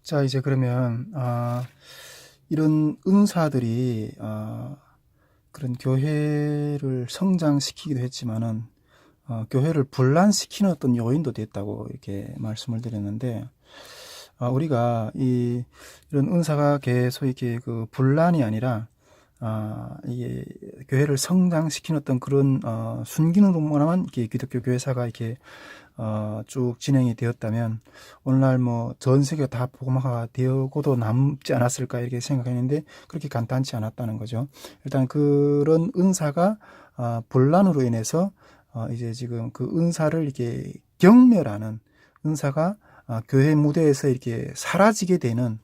자, 이제 그러면 이런 은사들이 그런 교회를 성장시키기도 했지만은 교회를 분란시키는 어떤 요인도 됐다고 이렇게 말씀을 드렸는데, 우리가 이런 은사가 계속 이렇게 그 분란이 아니라 이게 교회를 성장시키는 어떤 그런 순기능으로만 이렇게 기독교 교회사가 이렇게 쭉 진행이 되었다면 오늘날 뭐 전 세계가 다 복음화가 되고도 남지 않았을까 이렇게 생각했는데 그렇게 간단치 않았다는 거죠. 일단 그런 은사가 분란으로 인해서 이제 지금 그 은사를 이렇게 경멸하는 은사가 교회 무대에서 이렇게 사라지게 되는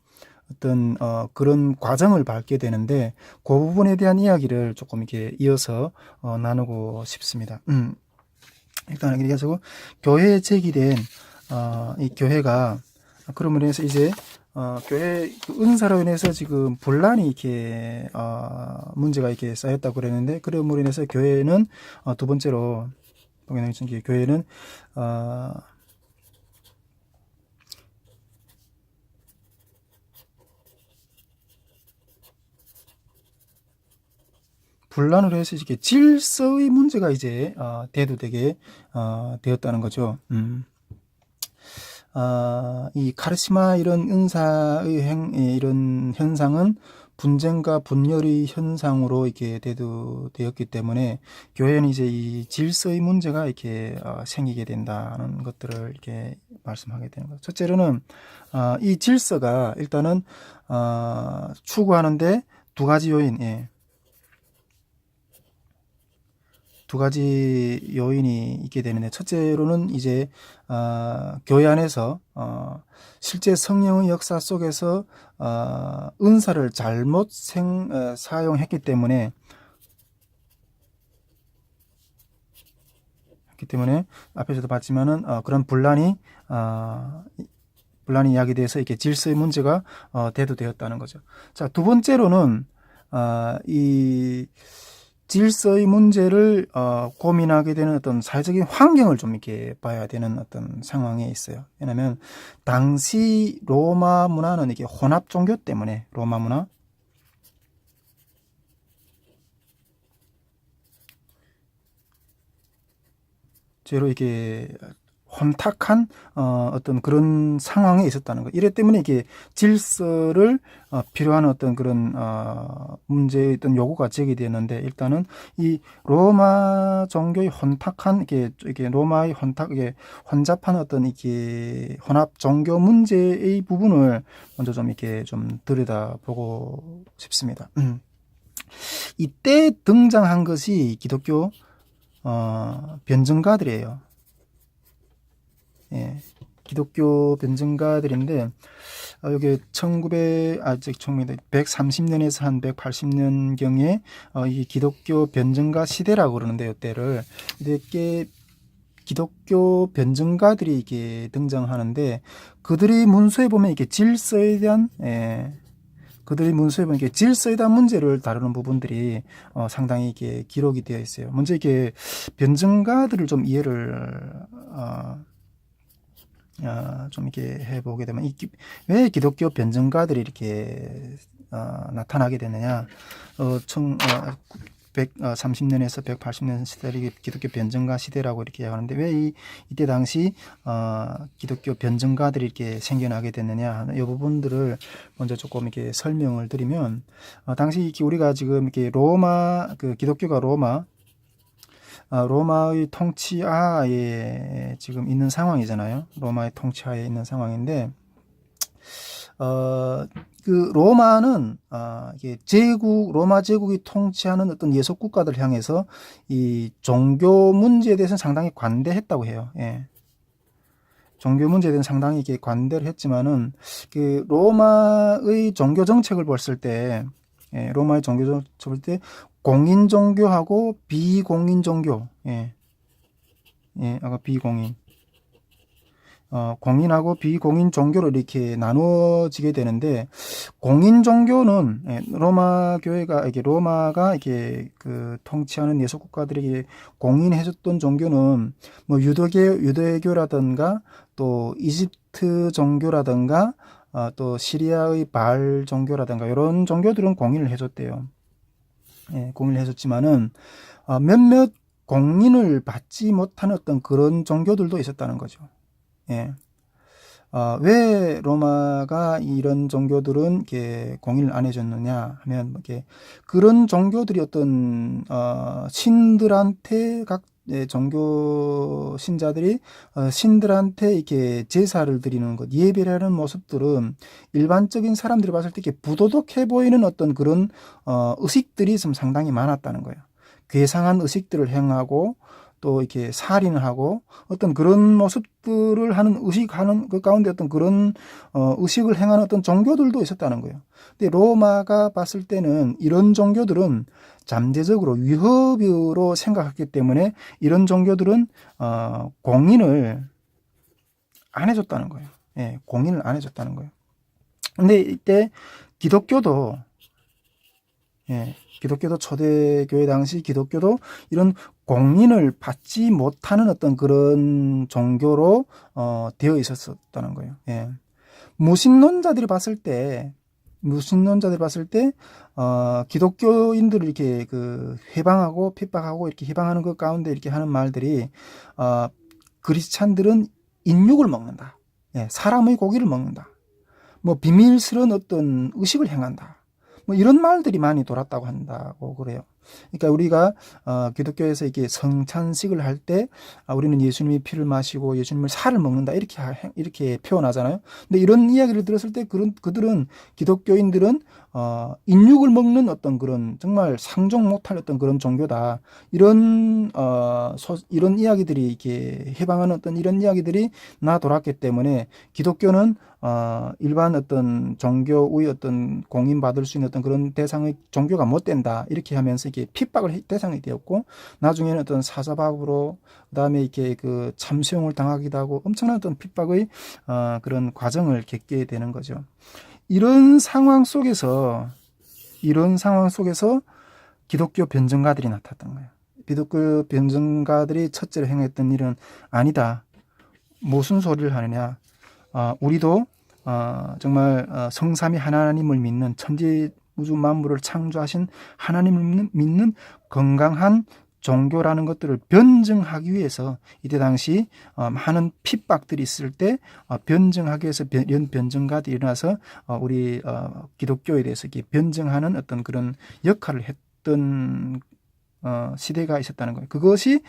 어떤 그런 과정을 밟게 되는데 그 부분에 대한 이야기를 조금 이렇게 이어서 나누고 싶습니다. 일단 이렇게 해서 교회에 제기된 이 교회가 그러므로 해서 이제 교회 그 은사로 인해서 지금 분란이 이렇게 문제가 이렇게 쌓였다고 그랬는데, 그러므로 인해서 교회는 두 번째로 교회는 분란으로 해서 이렇게 질서의 문제가 이제 대두되게 되었다는 거죠. 이 카리스마 이런 은사의 이런 현상은 분쟁과 분열의 현상으로 이렇게 대두되었기 때문에 교회는 이제 이 질서의 문제가 이렇게 생기게 된다는 것들을 이렇게 말씀하게 되는 거죠. 첫째로는 이 질서가 일단은 추구하는데 두 가지 요인, 두 가지 요인이 있게 되는데, 첫째로는 이제 교회 안에서 실제 성령의 역사 속에서 은사를 잘못 사용했기 때문에 앞에서도 봤지만은 그런 분란이 이야기돼서 이렇게 질서의 문제가 대두되었다는 거죠. 자, 두 번째로는 이 질서의 문제를 고민하게 되는 어떤 사회적인 환경을 좀 이렇게 봐야 되는 어떤 상황에 있어요. 왜냐하면 당시 로마 문화는 이게 혼합 종교 때문에 로마 문화, 죄로 이게 혼탁한 어떤 그런 상황에 있었다는 거. 이래 때문에 이게 질서를 필요한 어떤 그런 문제의 어떤 요구가 제기되는데, 일단은 이 로마 종교의 혼탁한 이게 로마의 이게 혼잡한 어떤 이게 혼합 종교 문제의 부분을 먼저 좀 이렇게 좀 들여다보고 싶습니다. 이때 등장한 것이 기독교 변증가들이에요. 기독교 변증가들인데, 여기 130년에서 한 180년경에 이 기독교 변증가 시대라고 그러는데, 이때를 이렇게 기독교 변증가들이 이게 등장하는데, 그들의 문서에 보면 이게 질서에 대한 질서에 대한 문제를 다루는 부분들이 상당히 이게 기록이 되어 있어요. 먼저 이게 변증가들을 좀 이해를 좀 이렇게 해보게 되면 왜 기독교 변증가들이 이렇게 나타나게 되느냐. 130년에서 180년 시대를 기독교 변증가 시대라고 이렇게 하는데, 왜 이때 당시 기독교 변증가들이 이렇게 생겨나게 됐느냐, 이 부분들을 먼저 조금 이렇게 설명을 드리면, 당시 우리가 지금 이렇게 기독교가 로마의 통치하에 지금 있는 상황이잖아요. 로마의 통치하에 있는 상황인데, 그 로마는 이게 로마 제국이 통치하는 어떤 예속 국가들 향해서 이 종교 문제에 대해서는 상당히 관대했다고 해요. 종교 문제에 대해서는 상당히 이게 관대를 했지만은 그 로마의 종교 정책을 봤을 때, 로마의 종교 정책을 볼 때 공인 종교하고 비공인 종교, 아까 비공인, 공인하고 비공인 종교로 이렇게 나누어지게 되는데, 공인 종교는 로마가 이게 그 통치하는 예속 국가들에게 공인해줬던 종교는 뭐 유대교라든가 또 이집트 종교라든가 또 시리아의 바알 종교라든가 이런 종교들은 공인을 해줬대요. 예, 공인을 해줬지만은 몇몇 공인을 받지 못한 어떤 그런 종교들도 있었다는 거죠. 예. 왜 로마가 이런 종교들은 이렇게 공인을 안 해줬느냐 하면 이렇게 그런 종교들이 어떤 신들한테 각 종교 신자들이 신들한테 이렇게 제사를 드리는 것, 예배를 하는 모습들은 일반적인 사람들이 봤을 때 이렇게 부도덕해 보이는 어떤 그런 의식들이 좀 상당히 많았다는 거예요. 괴상한 의식들을 행하고 또 이렇게 살인을 하고 어떤 그런 모습들을 하는 의식하는 그 가운데 어떤 그런 의식을 행하는 어떤 종교들도 있었다는 거예요. 근데 로마가 봤을 때는 이런 종교들은 잠재적으로 위협으로 생각했기 때문에 이런 종교들은 공인을 안 해줬다는 거예요. 예, 공인을 안 해줬다는 거예요. 근데 이때 기독교도 예, 기독교도 초대교회 당시 기독교도 이런 공인을 받지 못하는 어떤 그런 종교로 되어 있었다는 거예요. 예. 무신론자들이 봤을 때 기독교인들을 이렇게 그 해방하고 핍박하고 이렇게 해방하는 것 가운데 이렇게 하는 말들이 그리스찬들은 인육을 먹는다. 예, 사람의 고기를 먹는다. 뭐 비밀스러운 어떤 의식을 행한다. 뭐 이런 말들이 많이 돌았다고 한다고 그래요. 그러니까 우리가 기독교에서 이렇게 성찬식을 할 때 우리는 예수님이 피를 마시고 예수님을 살을 먹는다 이렇게 표현하잖아요. 근데 이런 이야기를 들었을 때 그들은 기독교인들은 인육을 먹는 어떤 그런 정말 상종 못할 어떤 그런 종교다. 이런 이런 이야기들이 이렇게 해방하는 어떤 이런 이야기들이 나 돌았기 때문에 기독교는 일반 어떤 종교의 어떤 공인받을 수 있는 어떤 그런 대상의 종교가 못 된다. 이렇게 하면서 이렇게 핍박을 대상이 되었고, 나중에는 어떤 사자박으로, 그 다음에 이렇게 그 참수형을 당하기도 하고 엄청난 어떤 핍박의 그런 과정을 겪게 되는 거죠. 이런 상황 속에서 기독교 변증가들이 나타났던 거예요. 기독교 변증가들이 첫째로 행했던 일은 아니다. 무슨 소리를 하느냐. 우리도 정말 성삼위 하나님을 믿는 천지 우주 만물을 창조하신 하나님을 믿는 건강한 종교라는 것들을 변증하기 위해서 이때 당시 많은 핍박들이 있을 때 변증하기 위해서 변증가들이 일어나서 우리 기독교에 대해서 이렇게 변증하는 어떤 그런 역할을 했던 시대가 있었다는 거예요. 그것이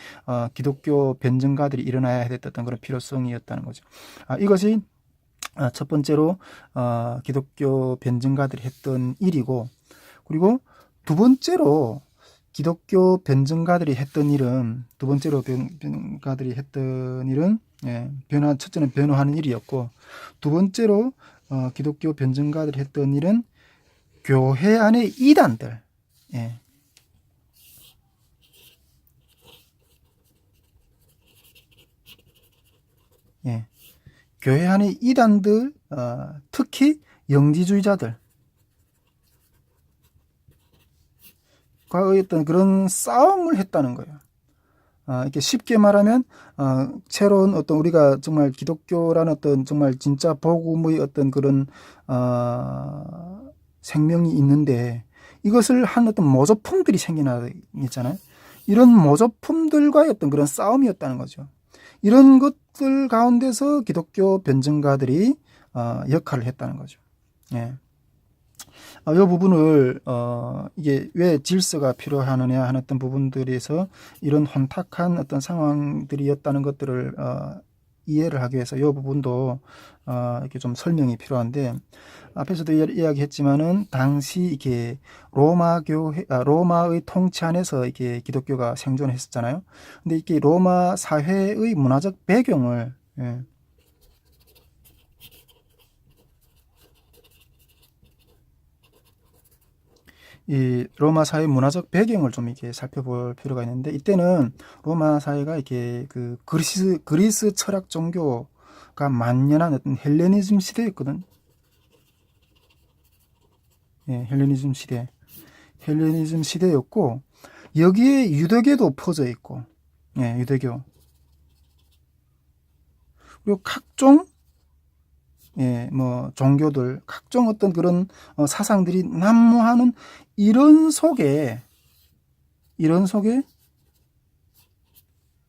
기독교 변증가들이 일어나야 됐던 그런 필요성이었다는 거죠. 이것이 첫 번째로 기독교 변증가들이 했던 일이고, 그리고 두 번째로 기독교 변증가들이 했던 일은 첫째는 변호하는 일이었고, 두 번째로 기독교 변증가들이 했던 일은 교회 안의 이단들, 교회 안의 이단들, 특히 영지주의자들 과거의 어떤 그런 싸움을 했다는 거예요. 이렇게 쉽게 말하면 새로운 어떤 우리가 정말 기독교라는 어떤 정말 진짜 복음의 어떤 그런 생명이 있는데 이것을 한 어떤 모조품들이 생겨나 있잖아요. 이런 모조품들과의 어떤 그런 싸움이었다는 거죠. 이런 것들 가운데서 기독교 변증가들이 역할을 했다는 거죠. 예. 이 부분을 이게 왜 질서가 필요하느냐 하는 어떤 부분들에서 이런 혼탁한 어떤 상황들이었다는 것들을 이해를 하기 위해서 이 부분도 이렇게 좀 설명이 필요한데, 앞에서도 이야기했지만은 당시 이게 로마의 통치 안에서 이렇게 기독교가 생존했었잖아요. 근데 이게 로마 사회의 문화적 배경을 이 로마 사회 문화적 배경을 좀 이렇게 살펴볼 필요가 있는데, 이때는 로마 사회가 이렇게 그 그리스 철학 종교가 만연한 어떤 헬레니즘 시대였거든. 헬레니즘 시대였고, 여기에 유대교도 퍼져 있고, 유대교. 그리고 각종 예, 뭐 종교들, 각종 어떤 그런 사상들이 난무하는 이런 속에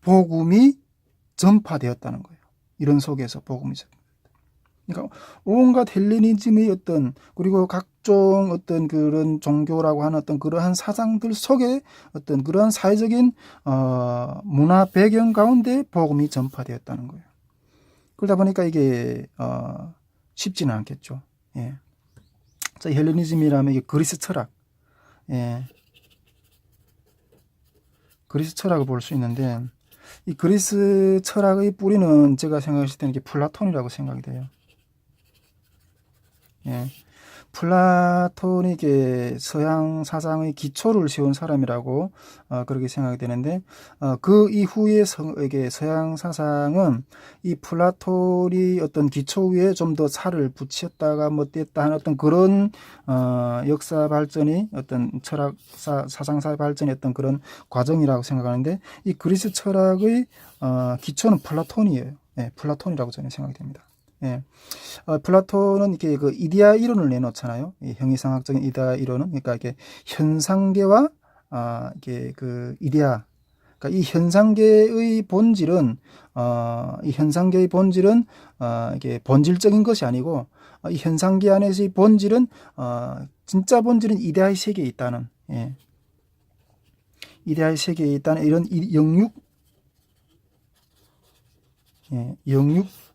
복음이 전파되었다는 거예요. 이런 속에서 복음이 그러니까 온갖 헬레니즘의 어떤, 그리고 각종 어떤 그런 종교라고 하는 어떤 그러한 사상들 속에 어떤 그러한 사회적인 문화 배경 가운데 복음이 전파되었다는 거예요. 그러다 보니까 이게 쉽지는 않겠죠. 예. 자, 헬레니즘이라면 이게 그리스 철학, 예, 그리스 철학을 볼 수 있는데, 이 그리스 철학의 뿌리는 제가 생각했을 때는 이게 플라톤이라고 생각이 돼요. 예. 플라톤이 이게 서양 사상의 기초를 세운 사람이라고 그렇게 생각이 되는데, 그 이후에 이게 서양 사상은 이 플라톤이 어떤 기초 위에 좀 더 살을 붙였다가 뭐 뗐다 하는 어떤 그런 역사 발전이, 어떤 철학 사상사 발전의 어떤 그런 과정이라고 생각하는데, 이 그리스 철학의 기초는 플라톤이에요. 예, 플라톤이라고 저는 생각이 됩니다. 예. 플라톤은 이렇게 그 이데아 이론을 내놓잖아요. 이 형이상학적인 이데아 이론은, 그러니까 이게 현상계와 이게 그 이데아, 그러니까 이 현상계의 본질은 이게 본질적인 것이 아니고, 이 현상계 안에서의 본질은 진짜 본질은 이데아의 세계에 있다는, 예. 이데아의 세계에 있다는 이런 영육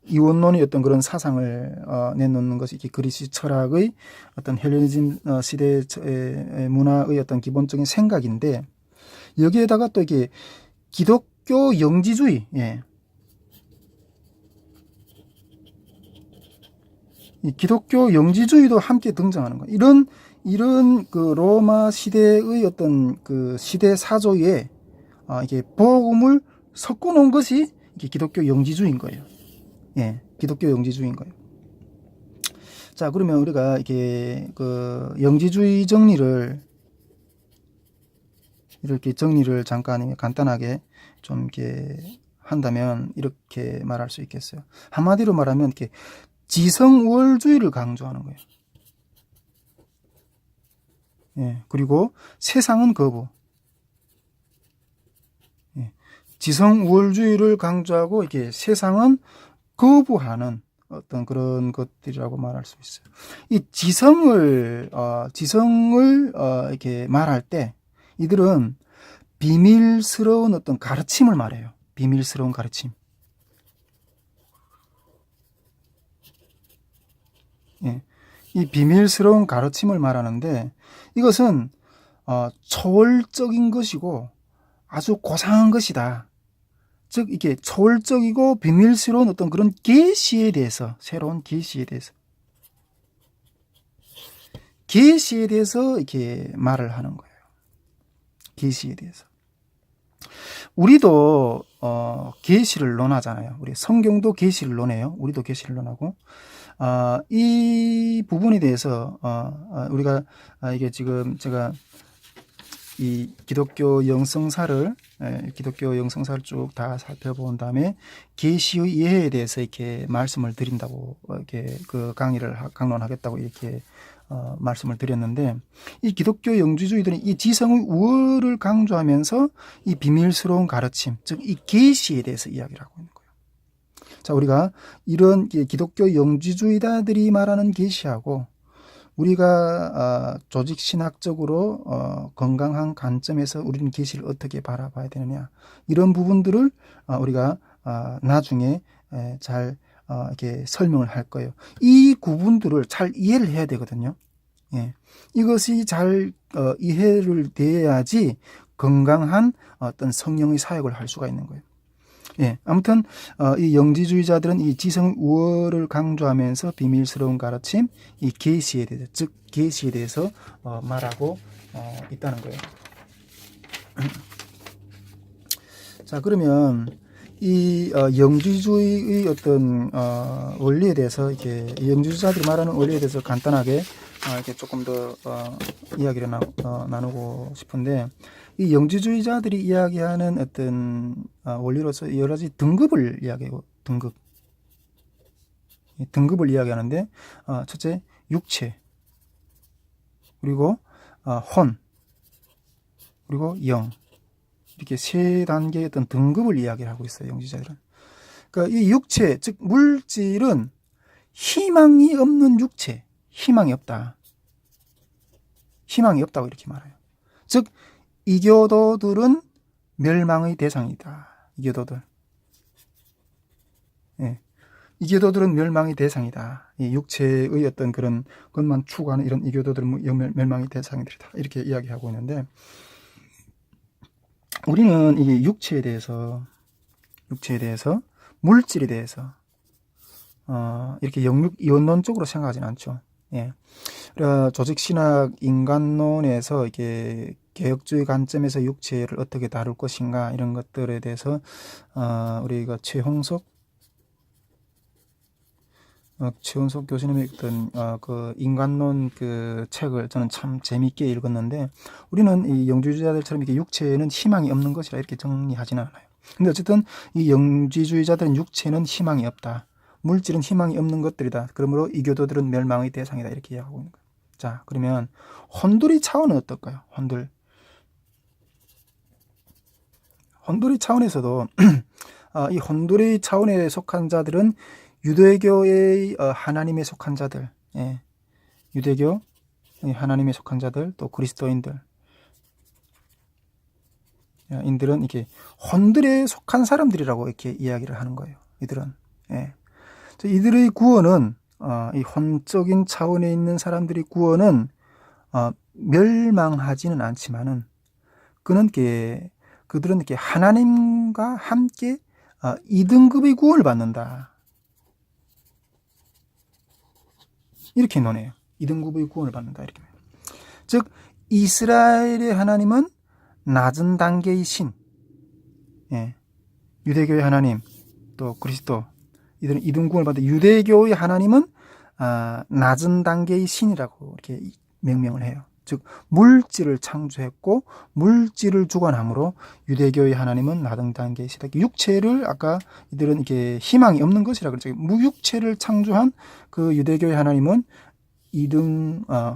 이원론의 어떤 그런 사상을 내놓는 것이 이렇게 그리스 철학의 어떤 헬레니즘 시대의 문화의 어떤 기본적인 생각인데, 여기에다가 또 이게 기독교 영지주의, 예. 이 기독교 영지주의도 함께 등장하는 거예요. 이런 그 로마 시대의 어떤 그 시대 사조에 이게 복음을 섞어 놓은 것이 이게 기독교 영지주의인 거예요. 예, 기독교 영지주의인 거예요. 자, 그러면 우리가 이게 그 영지주의 이렇게 정리를 잠깐 간단하게 좀 이렇게 한다면 이렇게 말할 수 있겠어요. 한마디로 말하면 이렇게 지성우월주의를 강조하는 거예요. 예, 그리고 세상은 거부. 예, 지성우월주의를 강조하고 이렇게 세상은 거부하는 어떤 그런 것들이라고 말할 수 있어요. 이 지성을 이렇게 말할 때 이들은 비밀스러운 어떤 가르침을 말해요. 비밀스러운 가르침. 예, 이 비밀스러운 가르침을 말하는데, 이것은 초월적인 것이고 아주 고상한 것이다. 즉 이게 초월적이고 비밀스러운 어떤 그런 계시에 대해서, 새로운 계시에 대해서 이렇게 말을 하는 거예요. 계시에 대해서. 우리도 계시를 논하잖아요. 우리 성경도 계시를 논해요. 우리도 계시를 논하고, 이 부분에 대해서 우리가 이게 지금 제가 이 기독교 영성사를 쭉 다 살펴본 다음에 계시의 이해에 대해서 이렇게 말씀을 드린다고, 이렇게 그 강론하겠다고 이렇게 말씀을 드렸는데, 이 기독교 영지주의들은 이 지성의 우월을 강조하면서 이 비밀스러운 가르침, 즉 이 계시에 대해서 이야기를 하고 있는 거예요. 자, 우리가 이런 기독교 영지주의자들이 말하는 계시하고 우리가 조직 신학적으로 건강한 관점에서 우리는 계시를 어떻게 바라봐야 되느냐, 이런 부분들을 우리가 나중에 잘 이렇게 설명을 할 거예요. 이 구분들을 잘 이해를 해야 되거든요. 예. 이것이 잘 이해를 돼야지 건강한 어떤 성령의 사역을 할 수가 있는 거예요. 예, 아무튼 이 영지주의자들은 이 지성 우월을 강조하면서 비밀스러운 가르침, 이 계시에 대해서, 즉 계시에 대해서 말하고 있다는 거예요. 자, 그러면 이 영지주의의 어떤 원리에 대해서, 이렇게 영지주의자들이 말하는 원리에 대해서 간단하게 이렇게 조금 더 이야기를 나누고 싶은데, 이 영지주의자들이 이야기하는 어떤 원리로서 여러 가지 등급을 이야기하고, 등급. 등급을 이야기하는데, 첫째, 육체, 그리고 혼, 그리고 영. 이렇게 세 단계의 어떤 등급을 이야기를 하고 있어요, 영지주의자들은. 그러니까 이 육체, 즉 물질은 희망이 없는 육체, 희망이 없다. 희망이 없다고 이렇게 말해요. 즉 이교도들은 멸망의 대상이다. 이교도들. 예. 이교도들은 멸망의 대상이다. 이 육체의 어떤 그런 것만 추구하는 이런 이교도들은 멸망의 대상이다. 이렇게 이야기하고 있는데, 우리는 이 육체에 대해서, 물질에 대해서, 이렇게 이원론적으로 생각하지는 않죠. 예. 조직신학 인간론에서 이게 개혁주의 관점에서 육체를 어떻게 다룰 것인가 이런 것들에 대해서 우리가 최홍석 교수님의 어떤 그 인간론 그 책을 저는 참 재미있게 읽었는데, 우리는 이 영지주의자들처럼 이렇게 육체는 희망이 없는 것이라 이렇게 정리하지는 않아요. 근데 어쨌든 이 영지주의자들은 육체는 희망이 없다. 물질은 희망이 없는 것들이다. 그러므로 이교도들은 멸망의 대상이다. 이렇게 이야기하고 있는 거예요. 자, 그러면 혼돌이 차원은 어떨까요? 혼돌이 차원에서도 이 혼돌이 차원에 속한 자들은 유대교의 하나님에 속한 자들, 예, 유대교 하나님에 속한 자들, 또 그리스도인들, 인들은 이렇게 혼들에 속한 사람들이라고 이렇게 이야기를 하는 거예요. 이들은, 예. 이들의 구원은 이 혼적인 차원에 있는 사람들의 구원은 멸망하지는 않지만은 그들은 이렇게 하나님과 함께 2등급의 구원을 받는다. 이렇게 논해요. 2등급의 구원을 받는다. 이렇게. 즉 이스라엘의 하나님은 낮은 단계의 신, 예. 유대교의 하나님, 또 그리스도, 이들은 2등 구원을 받는다. 유대교의 하나님은 낮은 단계의 신이라고 이렇게 명명을 해요. 즉 물질을 창조했고 물질을 주관함으로 유대교의 하나님은 낮은 단계의 신이다. 육체를 아까 이들은 이게 희망이 없는 것이라 그랬죠. 무육체를 창조한 그 유대교의 하나님은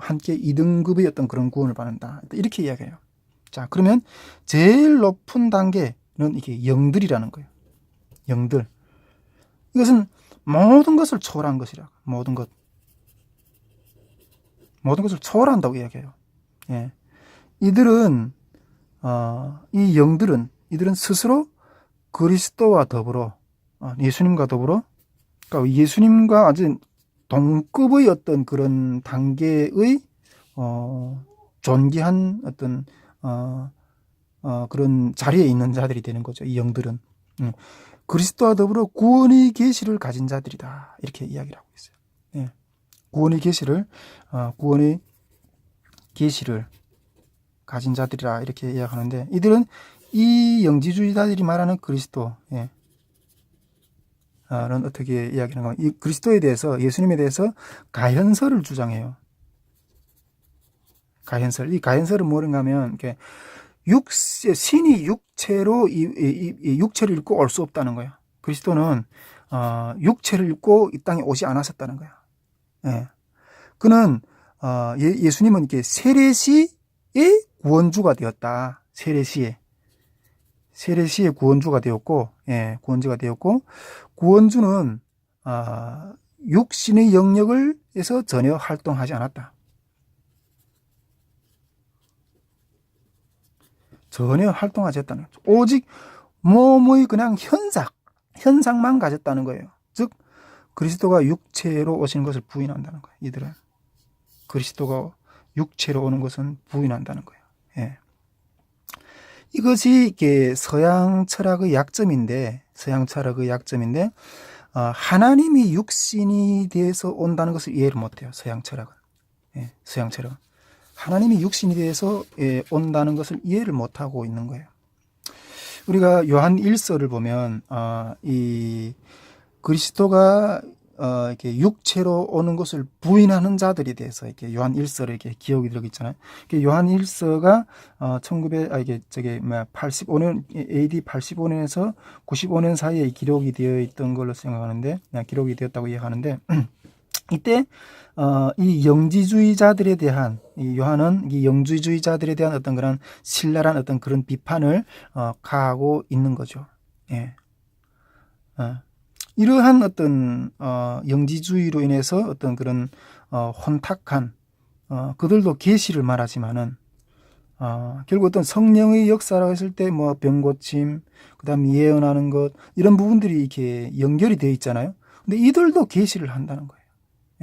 함께 2등급의 어떤 그런 구원을 받는다. 이렇게 이야기해요. 자, 그러면 제일 높은 단계는 이게 영들이라는 거예요. 영들. 이것은 모든 것을 초월한 것이라. 모든 것을 초월한다고 이야기해요. 예. 이들은 이들은 스스로 그리스도와 더불어 예수님과 더불어, 그러니까 예수님과 아주 동급의 어떤 그런 단계의 존귀한 어떤 그런 자리에 있는 자들이 되는 거죠. 이 영들은 그리스도와 더불어 구원의 계시를 가진 자들이다. 이렇게 이야기를 하고 있어요. 예. 구원의 계시를 가진 자들이라 이렇게 이야기하는데, 이들은 이 영지주의자들이 말하는 그리스도, 예, 는 어떻게 이야기하는가? 이 그리스도에 대해서, 예수님에 대해서 가현설을 주장해요. 가현설. 이 가현설은 뭐인가 하면 신이 육체로 육체를 입고 올 수 없다는 거예요. 그리스도는 육체를 입고 이 땅에 오지 않았었다는 거예요. 예. 그는 예수님은 이렇게 세례시의 구원주가 되었다. 세례시의 구원주가 되었고, 예, 구원주는 육신의 영역을 해서 전혀 활동하지 않았다. 전혀 활동하지 않았다는 거죠. 오직 몸의 그냥 현상만 가졌다는 거예요. 즉 그리스도가 육체로 오신 것을 부인한다는 거예요. 이들은 그리스도가 육체로 오는 것은 부인한다는 거예요. 예. 이것이 서양 철학의 약점인데, 하나님이 육신이 돼서 온다는 것을 이해를 못해요. 서양 철학은. 예, 서양 철학은. 하나님이 육신이 돼서 온다는 것을 이해를 못하고 있는 거예요. 우리가 요한 1서를 보면 이 그리스도가 이렇게 육체로 오는 것을 부인하는 자들에 대해서 이렇게 요한 1서를 이렇게 기억이 들고 있잖아요. 요한 1서가 85년 AD 85년에서 95년 사이에 기록이 되어 있던 걸로 생각하는데, 기록이 되었다고 이해하는데, 이때 이 영지주의자들에 대한, 이 요한은 이 영지주의자들에 대한 어떤 그런 신랄한 어떤 그런 비판을 가하고 있는 거죠. 예. 이러한 어떤 영지주의로 인해서 어떤 그런 혼탁한 그들도 계시를 말하지만은 결국 어떤 성령의 역사라고 했을 때 뭐 병고침, 그다음 예언하는 것, 이런 부분들이 이렇게 연결이 되어 있잖아요. 근데 이들도 계시를 한다는 거예요.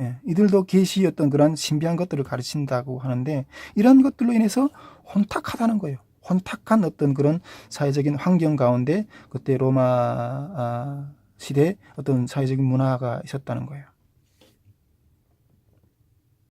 예, 이들도 계시 어떤 그런 신비한 것들을 가르친다고 하는데, 이런 것들로 인해서 혼탁하다는 거예요. 혼탁한 어떤 그런 사회적인 환경 가운데 그때 로마 시대 어떤 사회적인 문화가 있었다는 거예요.